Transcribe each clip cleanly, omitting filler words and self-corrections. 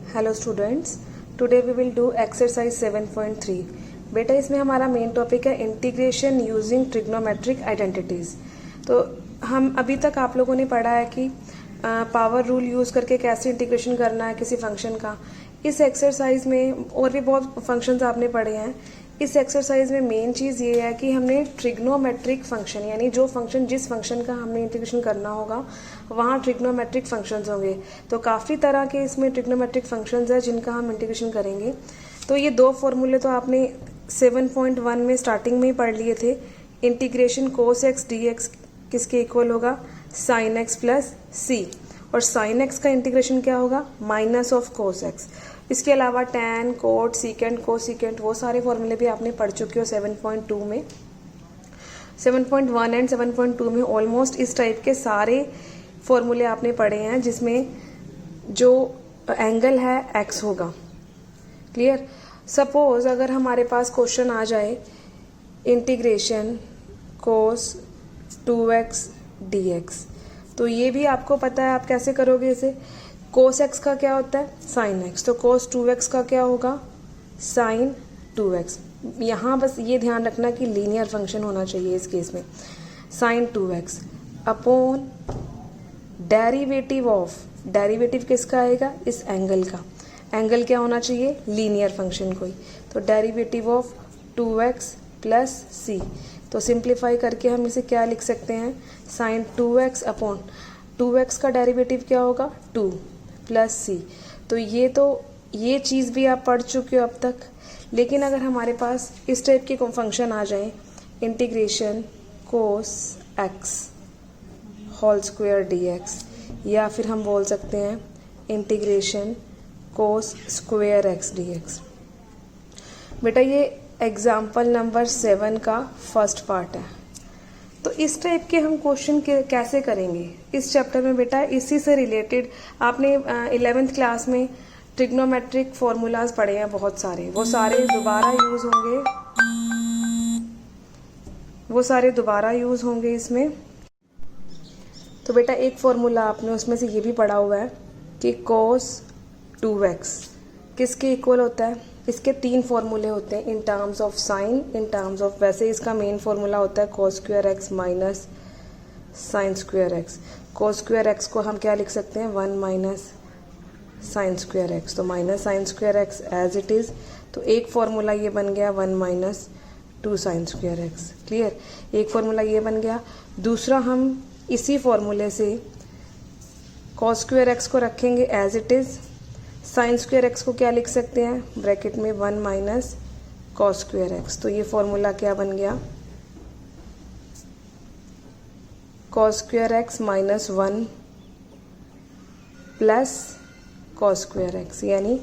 Hello students, today we will do exercise 7.3। बेटा इसमें हमारा मेन टॉपिक है इंटीग्रेशन यूजिंग ट्रिग्नोमेट्रिक आइडेंटिटीज़। तो हम अभी तक आप लोगों ने पढ़ा है कि पावर रूल यूज़ करके कैसे इंटीग्रेशन करना है किसी फंक्शन का। इस एक्सरसाइज में और भी बहुत फंक्शंस आपने पढ़े हैं। इस एक्सरसाइज में मेन चीज़ ये है कि हमने ट्रिग्नोमेट्रिक फंक्शन यानी जो फंक्शन जिस फंक्शन का हमने इंटीग्रेशन करना होगा वहाँ ट्रिग्नोमेट्रिक फंक्शंस होंगे। तो काफ़ी तरह के इसमें ट्रिग्नोमेट्रिक फंक्शंस है जिनका हम इंटीग्रेशन करेंगे। तो ये दो फॉर्मूले तो आपने 7.1 में स्टार्टिंग में ही पढ़ लिए थे। Integration cos x d x किसके इक्वल होगा, साइन एक्स प्लस सी, और साइन एक्स का इंटीग्रेशन क्या होगा, माइनस ऑफ कोस एक्स। इसके अलावा टैन, कोट, सीकेंट, कोसीकेंट वो सारे फॉर्मूले भी आपने पढ़ चुके हो 7.2 में। 7.1 एंड 7.2 में ऑलमोस्ट इस टाइप के सारे फॉर्मूले आपने पढ़े हैं जिसमें जो एंगल है एक्स होगा। क्लियर। सपोज अगर हमारे पास क्वेश्चन आ जाए इंटीग्रेशन कोस 2x dx, तो ये भी आपको पता है आप कैसे करोगे इसे। कोस एक्स का क्या होता है, साइन एक्स, तो कोस 2x का क्या होगा, साइन 2x। यहाँ बस ये ध्यान रखना कि लीनियर फंक्शन होना चाहिए इस केस में। Sine 2x upon derivative of, derivative किसका आएगा, इस एंगल का। एंगल क्या होना चाहिए, लीनियर फंक्शन कोई, तो डेरिवेटिव ऑफ 2x प्लस सी। तो सिंप्लीफाई करके हम इसे क्या लिख सकते हैं, साइन 2x अपॉन 2x का डेरिवेटिव क्या होगा 2 प्लस सी। तो ये चीज़ भी आप पढ़ चुके हो अब तक। लेकिन अगर हमारे पास इस टाइप के फंक्शन आ जाए integration cos x whole square dx, या फिर हम बोल सकते हैं integration cos square x dx। बेटा ये एग्जाम्पल नंबर 7 का फर्स्ट पार्ट है। तो इस टाइप के हम क्वेश्चन कैसे करेंगे इस चैप्टर में बेटा, इसी से रिलेटेड आपने 11th क्लास में ट्रिग्नोमेट्रिक फॉर्मूलाज पढ़े हैं बहुत सारे, वो सारे दोबारा यूज़ होंगे इसमें। तो बेटा एक फॉर्मूला आपने उसमें से ये भी पढ़ा हुआ है कि cos 2x किसके इक्वल होता है। इसके 3 फॉर्मूले होते हैं in terms of sine, in terms of, वैसे इसका मेन फॉर्मूला होता है cos square x minus sine square x. cos square x को हम क्या लिख सकते हैं, 1 माइनस साइन स्क्वायर एक्स, तो minus sine square x as it is. तो एक फॉर्मूला ये बन गया 1 minus 2 sine square x. Clear, एक फॉर्मूला ये बन गया। दूसरा हम इसी फॉर्मूले से cos स्क्वायर एक्स को रखेंगे as it is, sine square x को क्या लिख सकते हैं, ब्रैकेट में 1 माइनस कॉस स्क्वायर एक्स। तो ये फॉर्मूला क्या बन गया, cos square x minus 1 plus cos square x, यानी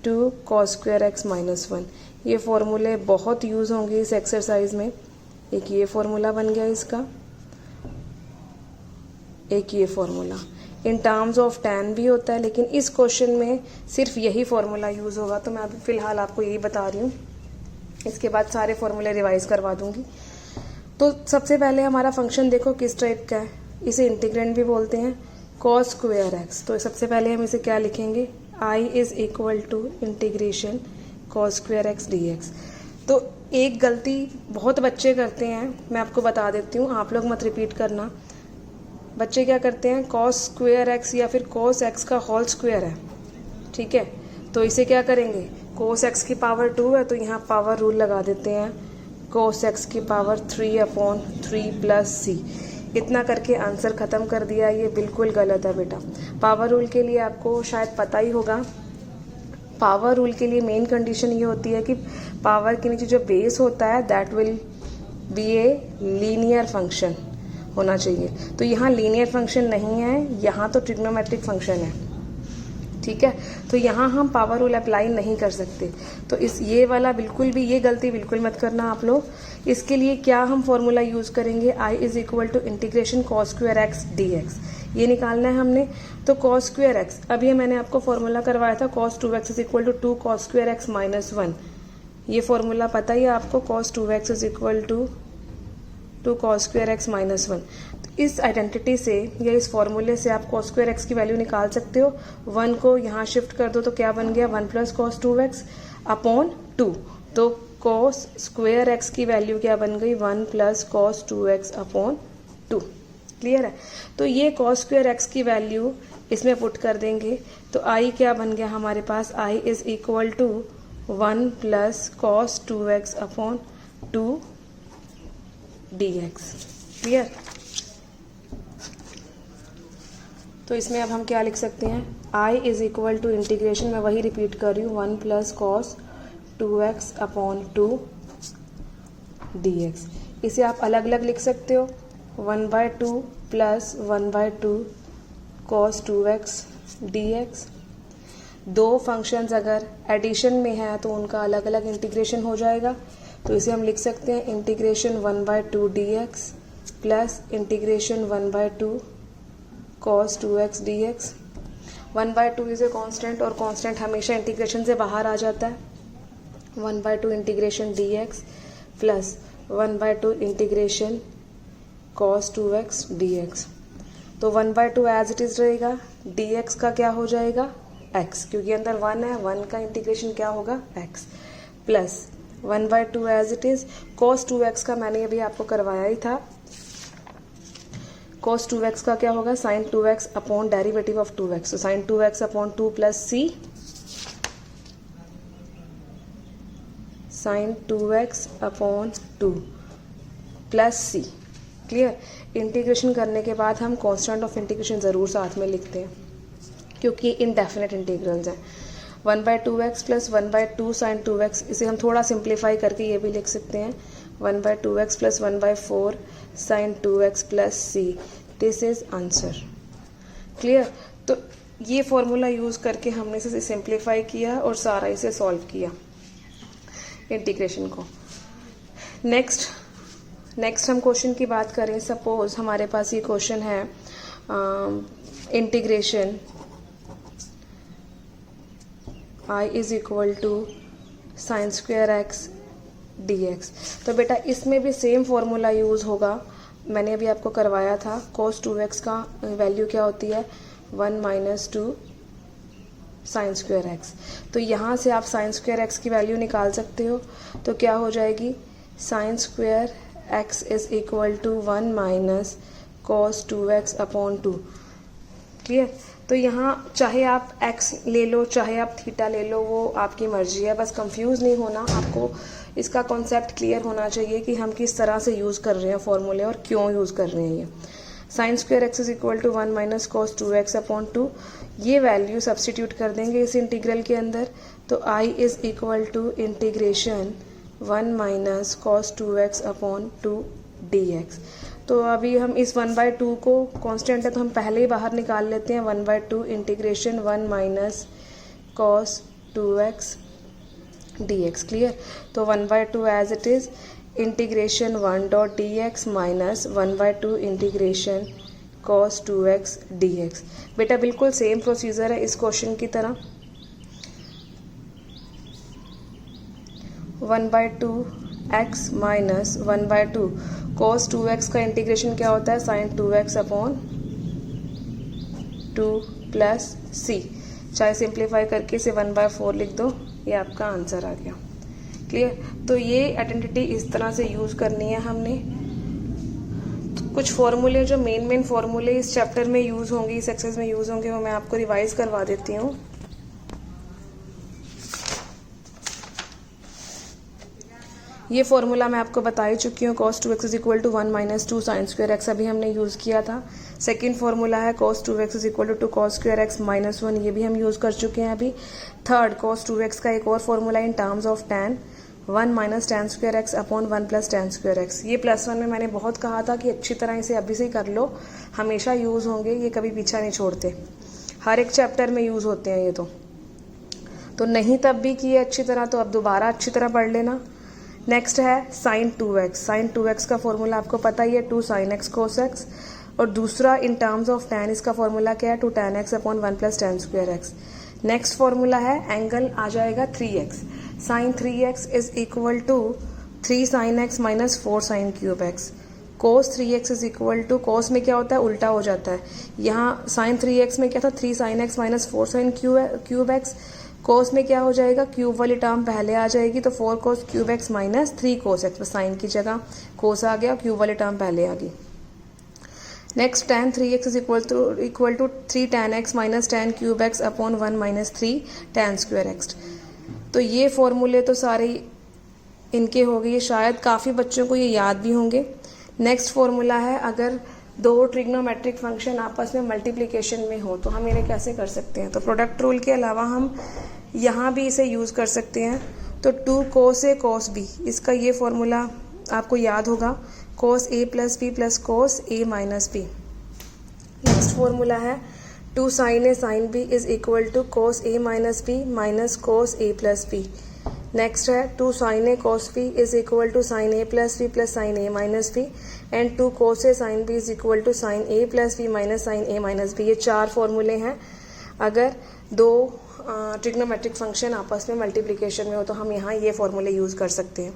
2 कॉस स्क्वायर एक्स माइनस 1। ये फॉर्मूले बहुत यूज़ होंगे इस एक्सरसाइज में। एक ये फॉर्मूला बन गया इसका, एक ये formula. In terms of tan भी होता है, लेकिन इस क्वेश्चन में सिर्फ यही फॉर्मूला यूज़ होगा। तो मैं अभी फ़िलहाल आपको यही बता रही हूँ, इसके बाद सारे फॉर्मूले रिवाइज करवा दूँगी। तो सबसे पहले हमारा फंक्शन देखो किस टाइप का है, इसे इंटीग्रेंड भी बोलते हैं, cos स्क्वायर एक्स। तो सबसे पहले हम इसे क्या लिखेंगे, I is equal to integration cos square x dx। तो एक गलती बहुत बच्चे करते हैं, मैं आपको बता देती हूँ, आप लोग मत रिपीट करना। बच्चे क्या करते हैं, cos स्क्वायर एक्स या फिर cos एक्स का होल स्क्वायर है, ठीक है, तो इसे क्या करेंगे, cos एक्स की पावर 2 है तो यहाँ पावर रूल लगा देते हैं, cos एक्स की पावर 3/3 प्लस सी। इतना करके आंसर ख़त्म कर दिया। ये बिल्कुल गलत है बेटा। पावर रूल के लिए आपको शायद पता ही होगा, पावर रूल के लिए मेन कंडीशन ये होती है कि पावर के नीचे जो बेस होता है that will be a linear function होना चाहिए। तो यहाँ लीनियर फंक्शन नहीं है, यहाँ तो ट्रिग्नोमेट्रिक फंक्शन है, ठीक है। तो यहाँ हम पावर रूल अप्लाई नहीं कर सकते। तो ये वाला बिल्कुल भी, ये गलती बिल्कुल मत करना आप लोग। इसके लिए क्या हम फॉर्मूला यूज़ करेंगे, I is equal to integration cos square x dx, ये निकालना है हमने। तो cos स्क्वायर एक्स, अभी मैंने आपको फॉर्मूला करवाया था cos 2x is equal to 2 cos square x minus 1। ये फॉर्मूला पता ही है आपको, cos 2x is equal to 2 cos square x minus 1। तो इस आइडेंटिटी से या इस फॉर्मूले से आप cos स्क्वायर एक्स की वैल्यू निकाल सकते हो। 1 को यहाँ शिफ्ट कर दो तो क्या बन गया, 1 प्लस कॉस 2x अपॉन 2। तो cos स्क्वायर एक्स की वैल्यू क्या बन गई, 1 plus cos 2x upon 2। Clear है। तो ये cos स्क्वायर एक्स की वैल्यू इसमें पुट कर देंगे तो i क्या बन गया हमारे पास, i is equal to 1 plus cos 2x upon 2 dx। Clear. तो इसमें अब हम क्या लिख सकते हैं, i is equal to integration, मैं वही रिपीट कर रही हूँ, 1 plus cos 2x upon 2 dx। इसे आप अलग अलग लिख सकते हो, 1/2 प्लस 1/2 कॉस 2x dx। दो फंक्शंस अगर एडिशन में है तो उनका अलग अलग इंटीग्रेशन हो जाएगा, तो इसे हम लिख सकते हैं integration 1/2 dx plus integration 1/2 cos 2x dx। 1/2 is a constant और कांस्टेंट हमेशा इंटीग्रेशन से बाहर आ जाता है। 1/2 integration dx plus 1/2 integration cos 2x dx। तो 1/2 एज इट इज रहेगा, dx का क्या हो जाएगा x, क्योंकि अंदर 1 है, 1 का इंटीग्रेशन क्या होगा x, plus 1/2 as it is. cos 2x का मैंने अभी आपको करवाया ही था, cos 2x का क्या होगा, sin 2x upon derivative of 2x, तो sin 2x upon 2 plus c, sin 2x upon 2 plus c। Clear. Integration करने के बाद हम कांस्टेंट ऑफ इंटीग्रेशन ज़रूर साथ में लिखते हैं क्योंकि इनडेफिनेट इंटीग्रल्स हैं। 1/2x प्लस 1/2 sin 2x, इसे हम थोड़ा सिंप्लीफाई करके ये भी लिख सकते हैं 1/2x plus 1/4 sin 2x plus c। This is answer. Clear. तो ये फॉर्मूला यूज़ करके हमने इसे सिंप्लीफाई किया और सारा इसे सॉल्व किया इंटीग्रेशन को। नेक्स्ट हम क्वेश्चन की बात करें। सपोज हमारे पास ये क्वेश्चन है integration i is equal to sine square x dx। तो बेटा इसमें भी सेम फॉर्मूला यूज़ होगा, मैंने अभी आपको करवाया था। cos 2x का वैल्यू क्या होती है, 1 माइनस 2 साइन स्क्वायर एक्स। तो यहाँ से आप साइन स्क्वायर एक्स की वैल्यू निकाल सकते हो, तो क्या हो जाएगी, sine square x is equal to 1 minus cos 2x upon 2। Clear. तो यहाँ चाहे आप x ले लो चाहे आप थीटा ले लो, वो आपकी मर्जी है, बस कंफ्यूज नहीं होना। आपको इसका कॉन्सेप्ट क्लियर होना चाहिए कि हम किस तरह से यूज़ कर रहे हैं फॉर्मूले और क्यों यूज़ कर रहे हैं। ये sine square x is equal to 1 minus cos 2x upon 2, ये वैल्यू सब्सटीट्यूट कर देंगे इस इंटीग्रल के अंदर, तो i is equal to integration 1 minus cos 2x upon 2 dx। तो अभी हम इस 1/2 को कांस्टेंट है तो हम पहले ही बाहर निकाल लेते हैं, 1/2 integration 1 minus cos 2x dx। Clear. तो 1/2 as it is integration 1 dot dx minus 1/2 integration cos 2x dx। बेटा बिल्कुल सेम प्रोसीजर है इस क्वेश्चन की तरह। 1/2 x माइनस 1/2 cos 2x का इंटीग्रेशन क्या होता है, sin 2x upon 2 plus c। चाहे सिंप्लीफाई करके इसे 1/4 लिख दो, ये आपका आंसर आ गया। क्लियर। तो ये आइडेंटिटी इस तरह से यूज़ करनी है हमने। तो कुछ फॉर्मूले जो मेन फॉर्मूले इस चैप्टर में यूज़ होंगे, इस एक्सरसाइज में यूज़ होंगे, वो मैं आपको रिवाइज करवा देती हूँ। ये फॉर्मूला मैं आपको बता ही चुकी हूँ, cos 2x is equal to 1 minus 2 sine square x, अभी हमने यूज़ किया था। सेकेंड फॉर्मूला है cos 2x is equal to cos square x minus 1, ये भी हम यूज़ कर चुके हैं अभी। थर्ड, cos 2x का एक और formula in terms of tan 1 minus tan square x upon 1 plus tan square x. ये +1 में मैंने बहुत कहा था कि अच्छी तरह इसे अभी से ही कर लो, हमेशा यूज़ होंगे, ये कभी पीछा नहीं छोड़ते, हर एक चैप्टर में यूज़ होते हैं ये। तो नहीं तब भी किए अच्छी तरह, तो अब दोबारा अच्छी तरह पढ़ लेना। नेक्स्ट है साइन 2x। साइन 2x का फॉर्मूला आपको पता ही है, 2 sin x cos x। और दूसरा इन टर्म्स ऑफ tan, इसका फॉर्मूला क्या है, 2 tan x upon 1 plus tan square x. Next formula है एंगल आ जाएगा 3x। Sine 3x is equal to 3 sin x minus 4 sin cube x। cos 3x is equal to, cos में क्या होता है, उल्टा हो जाता है। यहाँ sin 3x में क्या था, 3 sin x minus 4 sin cube x. cos में क्या हो जाएगा, क्यूब वाली टर्म पहले आ जाएगी, तो 4 cos cube x minus 3 cos x, बस साइन की जगह cos आ गया, क्यूब वाली टर्म पहले आ गई। Next tan 3x is equal to 3 tan x minus tan cube x upon 1 minus 3 tan square x। तो ये फॉर्मूले तो सारे इनके हो गए, शायद काफ़ी बच्चों को ये याद भी होंगे। नेक्स्ट फॉर्मूला है, अगर दो ट्रिग्नोमेट्रिक फंक्शन आपस में मल्टीप्लिकेशन में हो तो हम इन्हें कैसे कर सकते हैं। तो प्रोडक्ट रूल के अलावा हम यहाँ भी इसे यूज़ कर सकते हैं। तो 2 cos a cos b, इसका ये फॉर्मूला आपको याद होगा, cos a plus b plus cos a minus b। Next formula है 2 sin a sin b is equal to cos a minus b minus cos a plus b। Next है 2 sin a cos b is equal to sin a plus b plus sin a minus b and 2 cos a sin b is equal to sin a plus b minus sin a minus b। ये 4 फॉर्मूले हैं अगर दो trigonometric function आपस में multiplication में हो तो हम यहाँ ये फॉर्मूले यूज़ कर सकते हैं।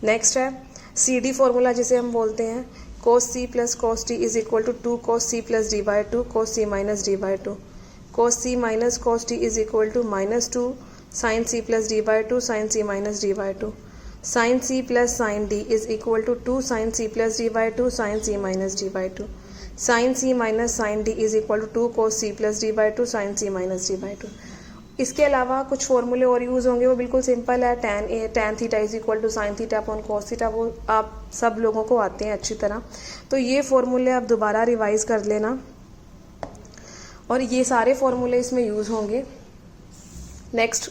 नेक्स्ट है CD फॉर्मूला जिसे हम बोलते हैं, cos c plus cos d is equal to 2 cos c plus d by 2 cos c minus d by 2। cos c minus cos d is equal to minus 2 sin c plus d by 2 sin c minus d by 2। sin c plus sin d is equal to 2 sin c plus d by 2 sin c minus d by 2। sin c minus sin d is equal to 2 cos c plus d by 2 sin c minus d by 2। इसके अलावा कुछ फॉर्मूले और use होंगे, वो बिल्कुल simple है। tan theta is equal to sine theta upon cos theta, वो आप सब लोगों को आते हैं अच्छी तरह। तो ये फॉर्मूले आप दोबारा रिवाइज कर लेना और ये सारे फॉर्मूले इसमें यूज़ होंगे। नेक्स्ट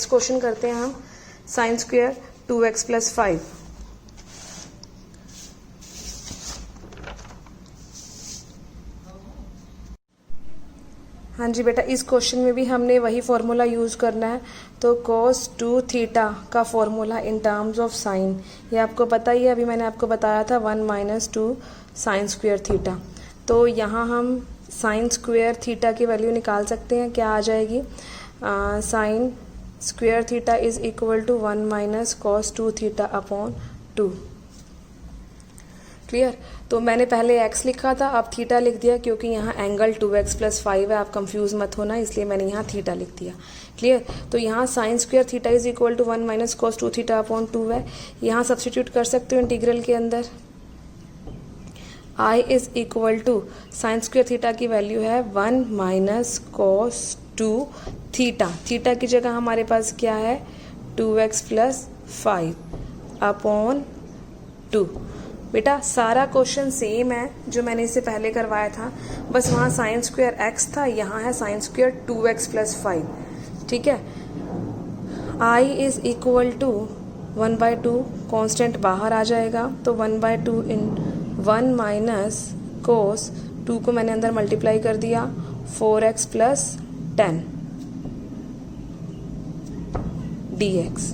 क्वेश्चन करते हैं हम, साइन स्क्वायर 2x प्लस 5। हाँ जी बेटा, इस क्वेश्चन में भी हमने वही फॉर्मूला यूज़ करना है। तो cos 2 थीटा का formula in terms of sign, ये आपको पता ही है, अभी मैंने आपको बताया था 1 माइनस 2 साइन स्क्वायर थीटा। तो यहाँ हम साइन स्क्वायर थीटा की वैल्यू निकाल सकते हैं, क्या आ जाएगी, sine square theta is equal to 1 minus cos 2 theta upon 2। Clear. तो मैंने पहले x लिखा था, अब थीटा लिख दिया क्योंकि यहाँ एंगल 2x प्लस 5 है, आप कंफ्यूज मत होना, इसलिए मैंने यहाँ थीटा लिख दिया। क्लियर। तो यहाँ sine square theta is equal to 1 minus cos 2 theta upon 2 है। यहाँ सब्सटीट्यूट कर सकते हो इंटीग्रल के अंदर। i is equal to sine square theta की वैल्यू है 1 माइनस cos 2 थीटा, थीटा की जगह हमारे पास क्या है 2x प्लस 5 अपॉन 2। बेटा सारा क्वेश्चन सेम है जो मैंने इससे पहले करवाया था, बस वहाँ साइन स्क्वायर x था, यहाँ है साइन स्क्वायर 2x प्लस 5। ठीक है। i is equal to 1/2, constant बाहर आ जाएगा, तो 1/2 इन 1 माइनस कोस 2 को मैंने अंदर मल्टीप्लाई कर दिया 4x प्लस 10 dx।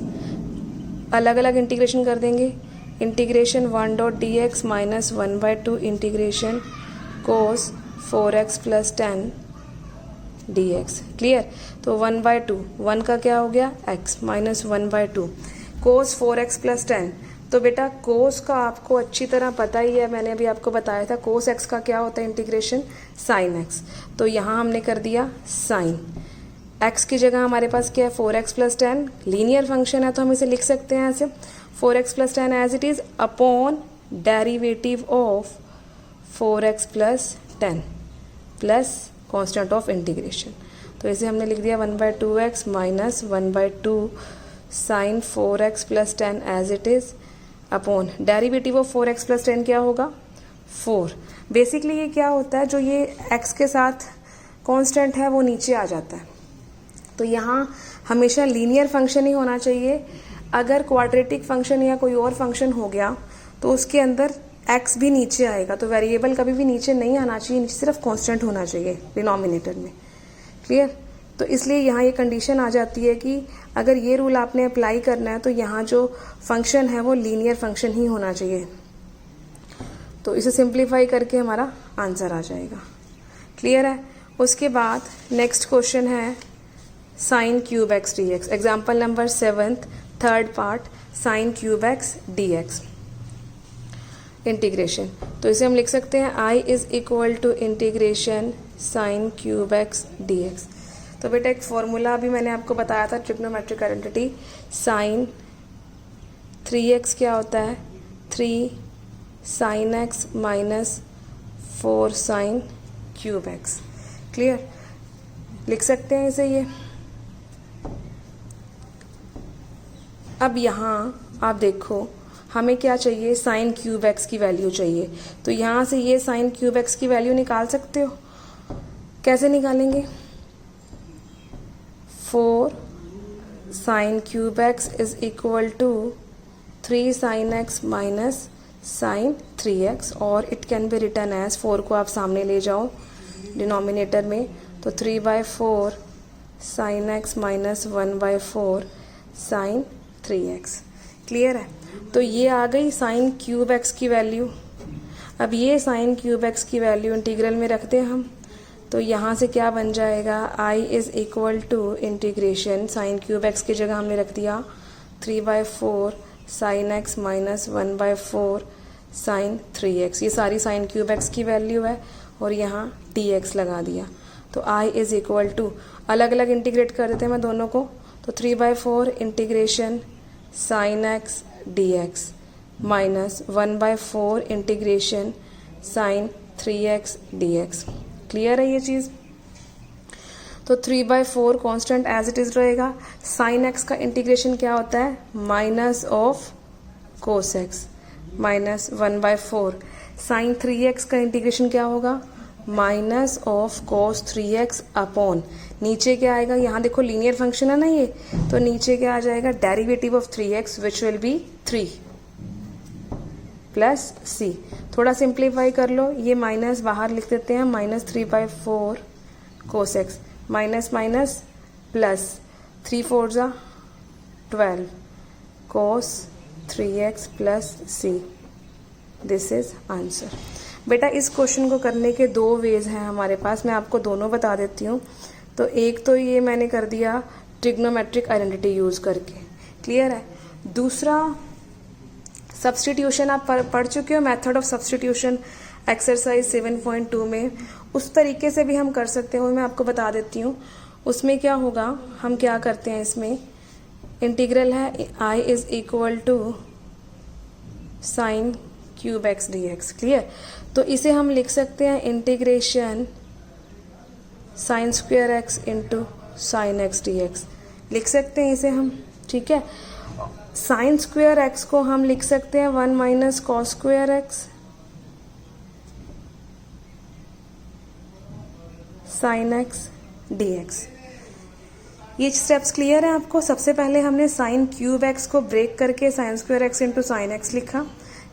अलग अलग इंटीग्रेशन कर देंगे, integration 1 dot d x minus 1/2 integration cos 4x plus 10 dx। Clear. तो 1/2, 1 का क्या हो गया x माइनस 1/2 कोस 4x प्लस 10। तो बेटा कोस का आपको अच्छी तरह पता ही है, मैंने अभी आपको बताया था कोस x का क्या होता है इंटीग्रेशन साइन x। तो यहाँ हमने कर दिया साइन x की जगह हमारे पास क्या है 4x प्लस 10, लीनियर फंक्शन है तो हम इसे लिख सकते हैं ऐसे 4x plus 10 as it is upon derivative of 4x plus 10 plus constant of integration. तो इसे हमने लिख दिया 1/2x minus 1/2 sine 4x plus 10 as it is upon derivative of 4x plus 10 क्या होगा 4। बेसिकली ये क्या होता है, जो ये x के साथ कांस्टेंट है वो नीचे आ जाता है। तो यहाँ हमेशा लीनियर फंक्शन ही होना चाहिए। अगर क्वाड्रेटिक फंक्शन या कोई और फंक्शन हो गया तो उसके अंदर x भी नीचे आएगा, तो वेरिएबल कभी भी नीचे नहीं आना चाहिए, नीचे सिर्फ कांस्टेंट होना चाहिए डिनोमिनेटर में। क्लियर। तो इसलिए यहाँ ये कंडीशन आ जाती है कि अगर ये रूल आपने अप्लाई करना है तो यहाँ जो फंक्शन है वो लीनियर फंक्शन ही होना चाहिए। तो इसे सिंप्लीफाई करके हमारा आंसर आ जाएगा। क्लियर है। उसके बाद नेक्स्ट क्वेश्चन है sine cube x d x. Example number 7, third part, sine cube x d x. Integration, तो इसे हम लिख सकते हैं I is equal to integration sine cube x d x. तो बेटा एक फॉर्मूला अभी मैंने आपको बताया था ट्रिग्नोमेट्रिक आइडेंटिटी, साइन 3x क्या होता है 3 sine x minus 4 sine cube x. Clear, लिख सकते हैं इसे ये। अब यहाँ आप देखो हमें क्या चाहिए, साइन क्यूब एक्स की वैल्यू चाहिए, तो यहाँ से ये साइन क्यूब एक्स की वैल्यू निकाल सकते हो। कैसे निकालेंगे, 4 sine cube x is equal to 3 sine x minus sine 3x, और it can be written as 4 को आप सामने ले जाओ डिनोमिनेटर में, तो 3/4 sine x minus 1/4 sine 3x। Clear है, तो ये आ गई साइन क्यूब एक्स की वैल्यू। अब ये साइन क्यूब एक्स की वैल्यू इंटीग्रल में रख दें हम, तो यहाँ से क्या बन जाएगा, I is equal to integration sine cube x की जगह हमने रख दिया 3/4 sine x minus 1/4 sine 3x। ये सारी साइन क्यूब एक्स की वैल्यू है और यहाँ dx लगा दिया, तो I इज इक्वल टू, अलग अलग इंटीग्रेट कर देते हैं मैं दोनों को, तो 3/4 integration sine x dx minus 1/4 integration sine 3x dx। Clear है ये चीज़, तो 3/4 कांस्टेंट एज इट इज रहेगा। साइन एक्स का इंटीग्रेशन क्या होता है, minus of cos x minus 1/4। Sine 3x का इंटीग्रेशन क्या होगा, minus of cos 3x upon, नीचे क्या आएगा, यहाँ देखो लीनियर फंक्शन है ना ये, तो नीचे क्या आ जाएगा, derivative of 3x which will be 3 plus c। थोड़ा सिंप्लीफाई कर लो, ये माइनस बाहर लिख देते हैं, माइनस 3/4 कोस एक्स माइनस माइनस प्लस 3 4 जा 12 कोस 3x plus c। This is answer. बेटा इस क्वेश्चन को करने के 2 वेज हैं हमारे पास, मैं आपको दोनों बता देती हूँ। तो एक तो ये मैंने कर दिया ट्रिग्नोमेट्रिक आइडेंटिटी यूज करके, क्लियर है। दूसरा सब्सटीट्यूशन आप पढ़ चुके हो, मेथड ऑफ सब्सटीट्यूशन एक्सरसाइज 7.2 में, उस तरीके से भी हम कर सकते हैं, वो मैं आपको बता देती हूँ। उसमें क्या होगा, हम क्या करते हैं, इसमें इंटीग्रल है I is equal to sine cube x d x. Clear, तो इसे हम लिख सकते हैं integration sine square x into sine x d x, लिख सकते हैं इसे हम, ठीक है। साइन स्क्वेयर एक्स को हम लिख सकते हैं 1 minus cos square x sign x d x. ये स्टेप्स क्लियर है आपको। सबसे पहले हमने साइन क्यूब एक्स को ब्रेक करके sign square x into sine x लिखा।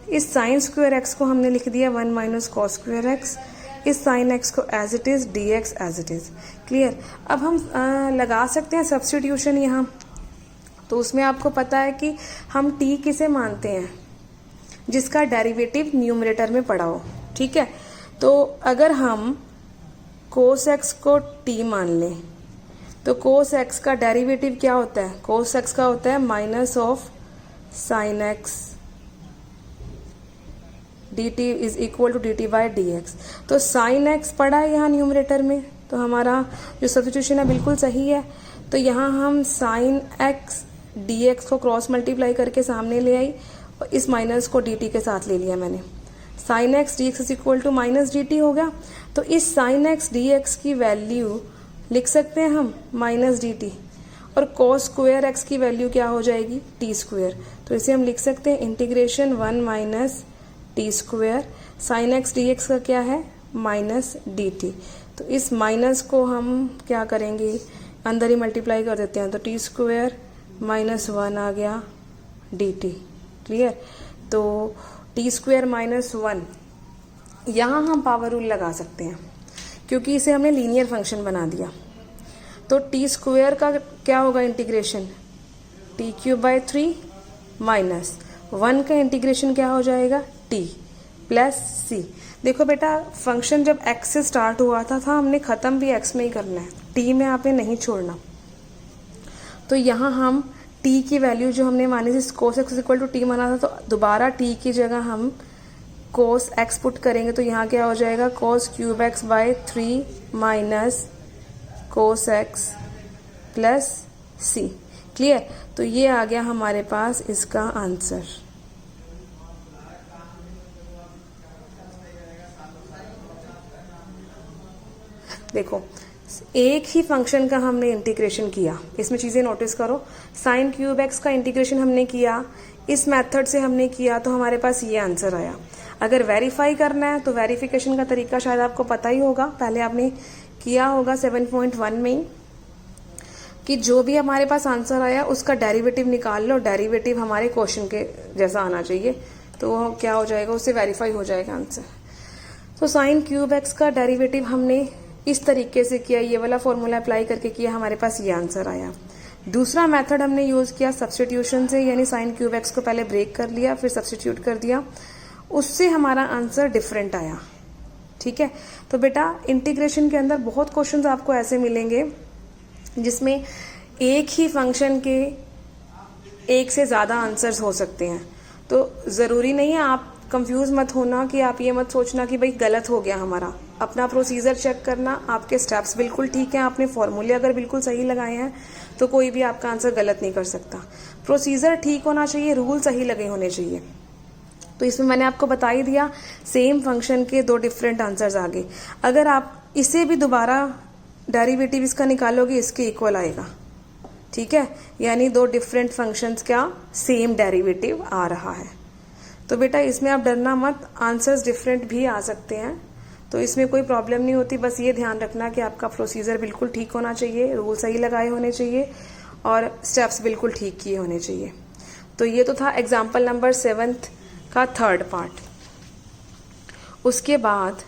इस साइन स्क्वेयर एक्स को हमने लिख दिया 1 माइनस कॉस स्क्वेयर एक्स, इस साइन एक्स को as it is, d x as it is. Clear, अब हम लगा सकते हैं सब्सटीट्यूशन यहाँ। तो उसमें आपको पता है कि हम t किसे मानते हैं, जिसका डेरिवेटिव न्यूमरेटर में पड़ा हो, ठीक है। तो अगर हम कोस एक्स को t मान लें, तो कोस एक्स का डेरिवेटिव क्या होता है, कोस एक्स का होता है minus of sine x d t is equal to d t by d x. तो साइन एक्स पड़ा है यहाँ न्यूमरेटर में, तो हमारा जो सब्स्टिट्यूशन है बिल्कुल सही है। तो यहाँ हम साइन एक्स डी एक्स को क्रॉस मल्टीप्लाई करके सामने ले आई और इस माइनस को डी टी के साथ ले लिया मैंने। Sine x d x is equal to minus d t हो गया। तो इस साइन एक्स डी एक्स की वैल्यू लिख सकते हैं हम माइनस डी टी, और कॉस स्क्वेयर एक्स की वैल्यू क्या हो जाएगी, टी स्क्वेयर। तो इसे हम लिख सकते हैं integration 1 minus T square, sign x d x का क्या है माइनस डी टी। तो इस माइनस को हम क्या करेंगे, अंदर ही मल्टीप्लाई कर देते हैं, तो टी स्क्वेयर माइनस 1 आ गया डी टी। क्लियर, तो टी स्क्वेयर माइनस 1, यहाँ हम पावर रूल लगा सकते हैं क्योंकि इसे हमने लीनियर फंक्शन बना दिया। तो टी स्क्वेयर का क्या होगा integration, T cube by 3 minus 1 का इंटीग्रेशन क्या हो जाएगा, टी प्लस सी। देखो बेटा, फंक्शन जब x से स्टार्ट हुआ था हमने ख़त्म भी x में ही करना है, t में आपने नहीं छोड़ना। तो यहाँ हम t की वैल्यू जो हमने मानी थी cos x equal to t माना था, तो दोबारा t की जगह हम कोस एक्स पुट करेंगे तो यहाँ क्या हो जाएगा, cos cube x by 3 minus cos x plus c. Clear. तो ये आ गया हमारे पास इसका आंसर। देखो एक ही फंक्शन का हमने इंटीग्रेशन किया, इसमें चीजें नोटिस करो। साइन क्यूब एक्स का इंटीग्रेशन हमने किया, इस मेथड से हमने किया तो हमारे पास ये आंसर आया। अगर वेरीफाई करना है तो वेरिफिकेशन का तरीका शायद आपको पता ही होगा, पहले आपने किया होगा 7.1 में, कि जो भी हमारे पास आंसर आया उसका डेरिवेटिव निकाल लो, डेरिवेटिव हमारे क्वेश्चन के जैसा आना चाहिए, तो वो क्या हो जाएगा, उससे वेरीफाई हो जाएगा आंसर। तो साइन क्यूब एक्स का डेरिवेटिव हमने इस तरीके से किया, ये वाला फॉर्मूला अप्लाई करके किया, हमारे पास ये आंसर आया। दूसरा मेथड हमने यूज किया सब्स्टिट्यूशन से, यानी साइन क्यूब एक्स को पहले ब्रेक कर लिया फिर सब्स्टिट्यूट कर दिया, उससे हमारा आंसर डिफरेंट आया। ठीक है। तो बेटा इंटीग्रेशन के अंदर बहुत क्वेश्चंस आपको ऐसे मिलेंगे जिसमें एक ही फंक्शन के एक से ज्यादा आंसर्स हो सकते हैं। तो जरूरी नहीं है, आप कंफ्यूज मत होना कि आप ये मत सोचना कि भाई गलत हो गया हमारा। अपना प्रोसीजर चेक करना, आपके स्टेप्स बिल्कुल ठीक हैं, आपने फॉर्मूले अगर बिल्कुल सही लगाए हैं तो कोई भी आपका आंसर गलत नहीं कर सकता। प्रोसीजर ठीक होना चाहिए, रूल सही लगे होने चाहिए। तो इसमें मैंने आपको बता ही दिया, सेम फंक्शन के दो डिफरेंट आंसर्स आ गए। अगर आप इसे भी दोबारा डेरिवेटिव इसका निकालोगे, इसके इक्वल आएगा। ठीक है, यानी दो डिफरेंट फंक्शंस का सेम डेरिवेटिव आ रहा है। तो बेटा इसमें आप डरना मत, आंसर्स डिफरेंट भी आ सकते हैं, तो इसमें कोई प्रॉब्लम नहीं होती। बस ये ध्यान रखना कि आपका प्रोसीजर बिल्कुल ठीक होना चाहिए, रूल सही लगाए होने चाहिए और स्टेप्स बिल्कुल ठीक किए होने चाहिए। तो ये तो था एग्जाम्पल नंबर 7 का थर्ड पार्ट। उसके बाद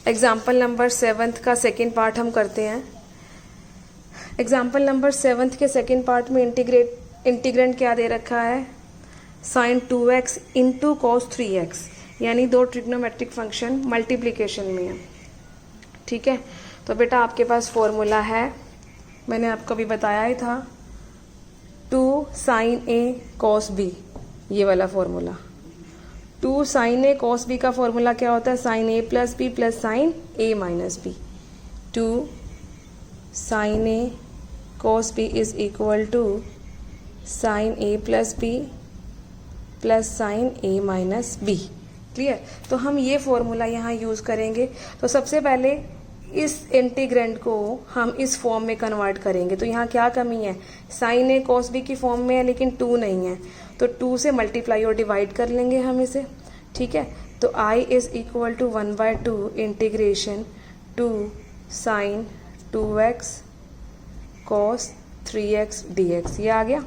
एग्जाम्पल नंबर 7 का सेकेंड पार्ट हम करते हैं। एग्जाम्पल नंबर 7 के सेकेंड पार्ट में इंटीग्रेंड क्या दे रखा है, sign 2x into cos 3x, यानी दो ट्रिग्नोमेट्रिक फंक्शन मल्टीप्लीकेशन में है। ठीक है। तो बेटा आपके पास फॉर्मूला है, मैंने आपको अभी बताया ही था, 2 साइन ए कॉस बी, ये वाला formula. 2 sine a cos b का फॉर्मूला क्या होता है, sine a plus b plus sine a minus b. 2 sine a cos b is equal to sine a plus b plus sine a minus b. Clear. तो हम ये formula यहाँ use करेंगे। तो सबसे पहले इस इंटीग्रेंड को हम इस फॉर्म में कन्वर्ट करेंगे। तो यहाँ क्या कमी है, साइन ए कॉस बी की फॉर्म में है लेकिन 2 नहीं है, तो 2 से मल्टीप्लाई और डिवाइड कर लेंगे हम इसे। ठीक है। तो i is equal to 1/2 integration 2 sine 2x cos 3x dx, ये आ गया।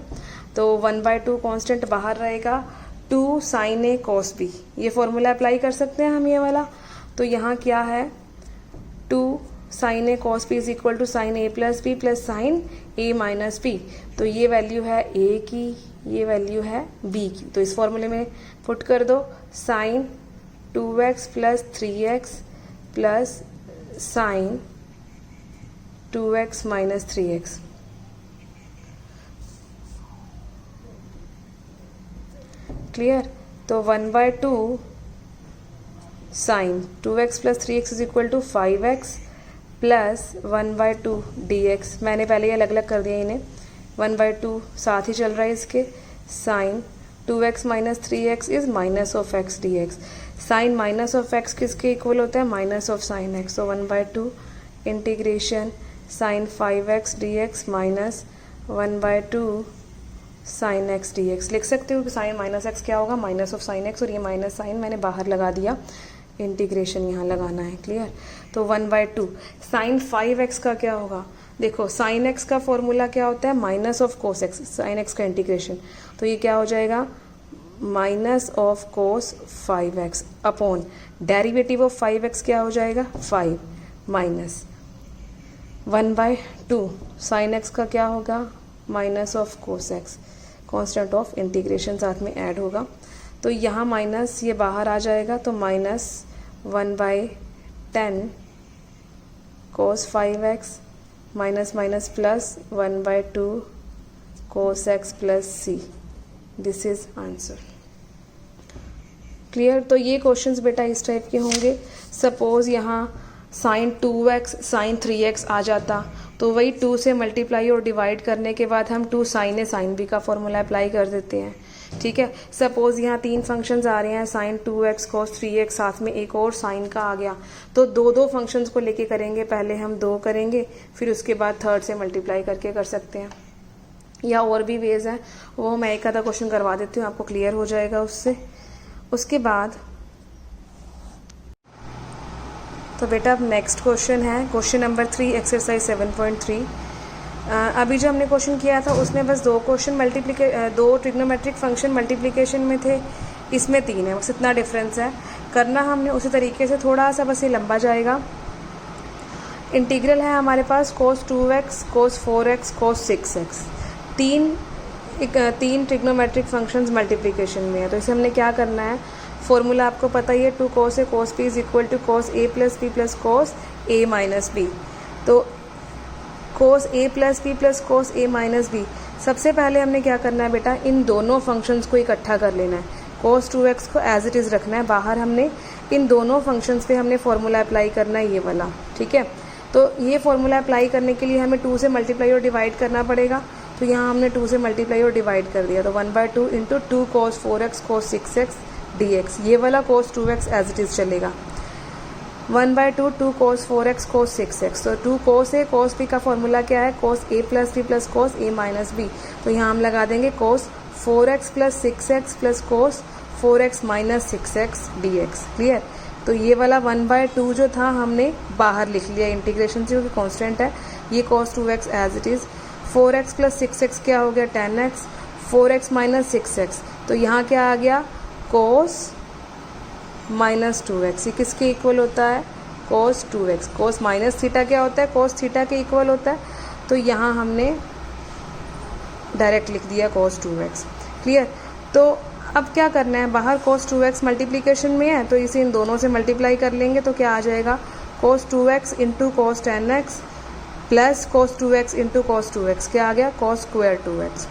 तो 1/2 कांस्टेंट बाहर रहेगा, 2 साइन ए कॉस बी, ये फॉर्मूला अप्लाई कर सकते हैं हम ये वाला। तो यहाँ क्या है, 2 sine a cos b is equal to sine a plus b plus sine a minus b. तो ये वैल्यू है ए की, ये वैल्यू है बी की। तो इस फॉर्मूले में पुट कर दो, sine 2x plus 3x plus sine 2x minus 3x। Clear. तो 1/2 sine 2x plus 3x is equal to 5x plus 1/2 dx। मैंने पहले ये अलग अलग कर दिया इन्हें, 1/2 साथ ही चल रहा है इसके, sine 2x minus 3x is minus of x dx। Sine minus of x किसके इक्वल होता है, माइनस ऑफ साइन x। तो 1/2 integration sine 5x dx minus 1/2 sine x d x. लिख सकते हो कि साइन माइनस एक्स क्या होगा, माइनस ऑफ साइन एक्स, और ये माइनस साइन मैंने बाहर लगा दिया, इंटीग्रेशन यहाँ लगाना है। क्लियर। तो 1/2 साइन 5x का क्या होगा, देखो साइन एक्स का फॉर्मूला क्या होता है, minus of cos x, sign x का इंटीग्रेशन। तो ये क्या हो जाएगा, minus of cos 5x upon derivative of 5x क्या हो जाएगा, 5 माइनस 1/2 साइन एक्स का क्या होगा, minus of cos x, constant of integration साथ में ऐड होगा। तो यहाँ माइनस ये बाहर आ जाएगा, तो minus 1/10 cos 5x minus minus plus 1/2 cos x plus c। This is answer. Clear. तो ये क्वेश्चंस बेटा इस टाइप के होंगे। सपोज यहाँ साइन 2x साइन 3x आ जाता, तो वही 2 से मल्टीप्लाई और डिवाइड करने के बाद हम 2 साइन ए साइन बी का फॉर्मूला अप्लाई कर देते हैं। ठीक है। सपोज यहाँ 3 फंक्शंस आ रहे हैं, साइन 2x cos 3x, साथ में एक और साइन का आ गया, तो दो फंक्शंस को लेके करेंगे। पहले हम 2 करेंगे, फिर उसके बाद थर्ड से मल्टीप्लाई करके कर सकते हैं, या और भी वेज हैं, वो मैं एक आधा क्वेश्चन करवा देती हूँ, आपको क्लियर हो जाएगा उससे। उसके बाद तो बेटा अब नेक्स्ट क्वेश्चन है, क्वेश्चन नंबर 3 एक्सरसाइज 7.3। अभी जो हमने क्वेश्चन किया था उसमें बस 2 ट्रिग्नोमेट्रिक फंक्शन मल्टीप्लिकेशन में थे, इसमें 3 है, बस इतना डिफरेंस है। करना हमने उसी तरीके से, थोड़ा सा बस ये लंबा जाएगा। इंटीग्रल है हमारे पास cos 2x cos 4x cos 6x, तीन ट्रिग्नोमेट्रिक फंक्शंस मल्टीप्लिकेशन में है। तो इसे हमने क्या करना है, फॉर्मूला आपको पता ही है, 2 cos a cos b is equal to cos a plus b plus cos a minus b। तो cos a plus b plus cos a minus b, सबसे पहले हमने क्या करना है बेटा, इन दोनों फंक्शंस को इकट्ठा कर लेना है। cos 2x को एज इट इज़ रखना है बाहर, हमने इन दोनों फंक्शंस पे हमने फॉर्मूला अप्लाई करना है, ये वाला। ठीक है। तो ये फॉर्मूला अप्लाई करने के लिए हमें 2 से मल्टीप्लाई और डिवाइड करना पड़ेगा। तो यहाँ हमने 2 से मल्टीप्लाई और डिवाइड कर दिया, तो 1/2 into 2 cos 4x cos 6x dx, ये वाला cos 2x as it is चलेगा। 1/2 2 cos 4x cos 6x, तो 2 cos a cos b का फॉर्मूला क्या है, cos a plus b plus cos a minus b। तो यहाँ हम लगा देंगे cos 4x plus 6x plus cos 4x minus 6x dx। Clear. तो ये वाला 1/2 जो था हमने बाहर लिख लिया इंटीग्रेशन से, क्योंकि कांस्टेंट है। ये cos 2x as it is, 4x plus 6x क्या हो गया 10x, 4x माइनस 6x, तो यहाँ क्या आ गया cos माइनस 2x। ये किसके इक्वल होता है, cos 2x। cos minus theta क्या होता है, cos थीटा के इक्वल होता है। तो यहाँ हमने डायरेक्ट लिख दिया cos 2x। क्लियर। तो अब क्या करना है, बाहर cos 2x मल्टीप्लिकेशन में है, तो इसे इन दोनों से मल्टीप्लाई कर लेंगे, तो क्या आ जाएगा cos 2x into cos 10x plus cos 2x into cos 2x, क्या आ गया cos स्क्वायर 2x।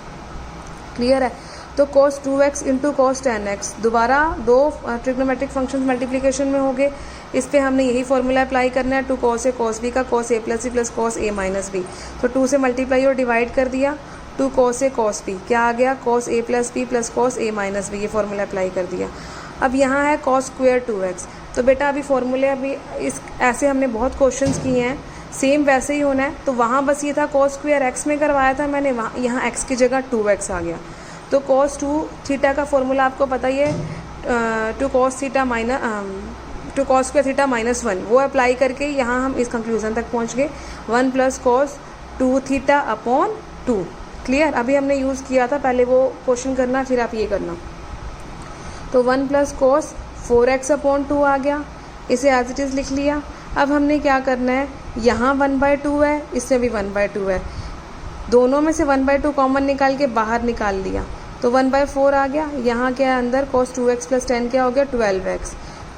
क्लियर है। तो cos 2x into cos 10x, दोबारा 2 ट्रिग्नोमेट्रिक फंक्शंस मल्टीप्लिकेशन में हो गए, इस पे हमने यही फॉर्मूला अप्लाई करना है, 2 cos a cos b का cos a plus b plus cos a minus b। तो 2 से मल्टीप्लाई और डिवाइड कर दिया, 2 cos a cos b, क्या आ गया cos a plus b plus cos a minus b, ये फॉर्मूला अप्लाई कर दिया। अब यहाँ है cos स्क्वायर 2x। तो बेटा अभी फॉर्मूले अभी इस ऐसे हमने बहुत क्वेश्चंस किए हैं, सेम वैसे ही होना है। तो वहाँ बस ये था cos स्क्वायर x में करवाया था मैंने, वहाँ यहाँ x की जगह 2x आ गया। तो cos 2 थीटा का फॉर्मूला आपको पता ही है, 2 cos theta minus 2 cos square theta minus 1, वो अप्लाई करके यहाँ हम इस कंक्लूजन तक पहुँच गए, 1 plus cos 2 theta upon 2। Clear. अभी हमने यूज़ किया था, पहले वो क्वेश्चन करना फिर आप ये करना। तो 1 प्लस cos 4x अपॉन 2 आ गया, इसे एज इट इज़ लिख लिया। अब हमने क्या करना है, यहाँ 1/2 है, इसमें भी 1/2 है, दोनों में से 1/2 कॉमन निकाल के बाहर निकाल लिया, तो 1/4 आ गया। यहाँ क्या है अंदर, cos 2x प्लस 10 क्या हो गया 12x,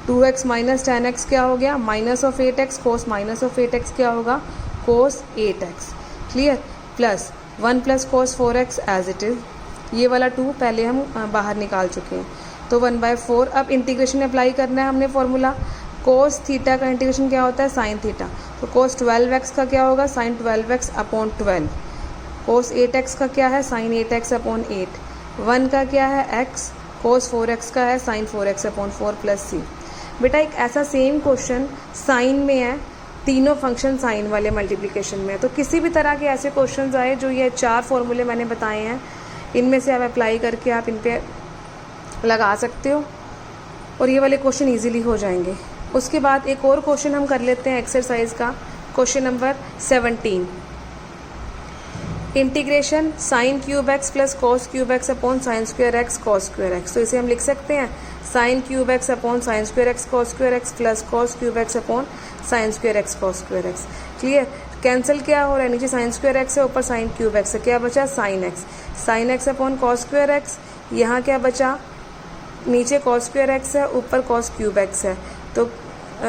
2x माइनस 10x क्या हो गया minus of 8x, cos minus of 8x क्या होगा cos 8x। Clear. Plus 1 plus cos 4x as it is, ये वाला 2 पहले हम बाहर निकाल चुके हैं, तो 1/4। अब इंटीग्रेशन अप्लाई करना है हमने फॉर्मूला, cos थीटा का इंटीग्रेशन क्या होता है sin थीटा, तो cos 12x का क्या होगा sin 12x upon 12, cos 8x का क्या है sin 8x अपॉन 8, 1 का क्या है x, cos 4x का है sin 4x upon 4 plus c। बेटा एक ऐसा सेम क्वेश्चन साइन में है, तीनों फंक्शन साइन वाले मल्टीप्लिकेशन में है। तो किसी भी तरह के ऐसे क्वेश्चंस आए जो ये 4 फॉर्मूले मैंने बताए हैं, इनमें से आप अप्लाई करके आप इन पे लगा सकते हो और ये वाले क्वेश्चन इजीली हो जाएंगे। उसके बाद एक और क्वेश्चन हम कर लेते हैं एक्सरसाइज का, question number 17। Integration sine cube x plus cos cube x upon sine square x cos square x. तो इसे हम लिख सकते हैं sign cube x upon sine square x cos square x plus cos cube x upon sine square x cos square x. Clear. Cancel क्या हो रहा है, नीचे साइन स्क्वायर एक्स है, ऊपर साइन क्यूब एक्स है, क्या बचा sign x upon cos square x. यहाँ क्या बचा, नीचे कॉस स्क्वायर एक्स है, ऊपर कॉस क्यूब एक्स है, तो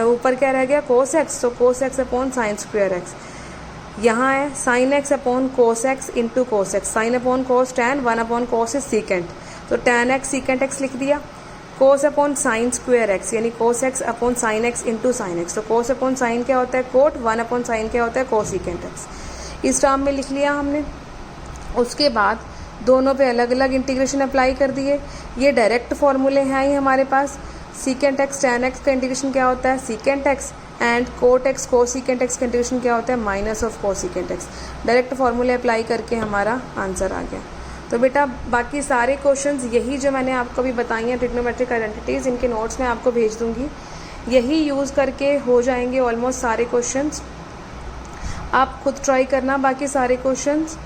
ऊपर क्या रह गया कोस एक्स, तो cos x upon sine square x. यहाँ है sine x upon cos x into cos x, sine upon cos tan, 1 upon cos is secant, तो टैन एक्स सीकेंट एक्स लिख दिया। Cos upon sine square x, यानी cos x upon sine x into sine x. तो cos upon sign क्या होता है coat, 1 upon sine क्या होता है कोसिकेंट एक्स। इस टर्म में लिख लिया हमने। उसके बाद दोनों पे अलग अलग इंटीग्रेशन अप्लाई कर दिए। ये डायरेक्ट फॉर्मूले हैं ही हमारे पास। सीकेंट एक्स टैन एक्स का इंटीग्रेशन क्या होता है secant x, and cot x cosecant x का इंटीग्रेशन क्या होता है minus of cosecant x. Direct फॉर्मूले अप्लाई करके हमारा आंसर आ गया। तो बेटा बाकी सारे क्वेश्चंस यही जो मैंने आपको भी बताई हैं ट्रिग्नोमेट्रिक आइडेंटिटीज़, इनके नोट्स मैं आपको भेज दूंगी। यही यूज़ करके हो जाएंगे ऑलमोस्ट सारे क्वेश्चंस। आप खुद ट्राई करना बाकी सारे क्वेश्चंस,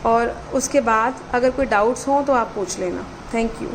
और उसके बाद अगर कोई डाउट्स हों तो आप पूछ लेना। Thank you.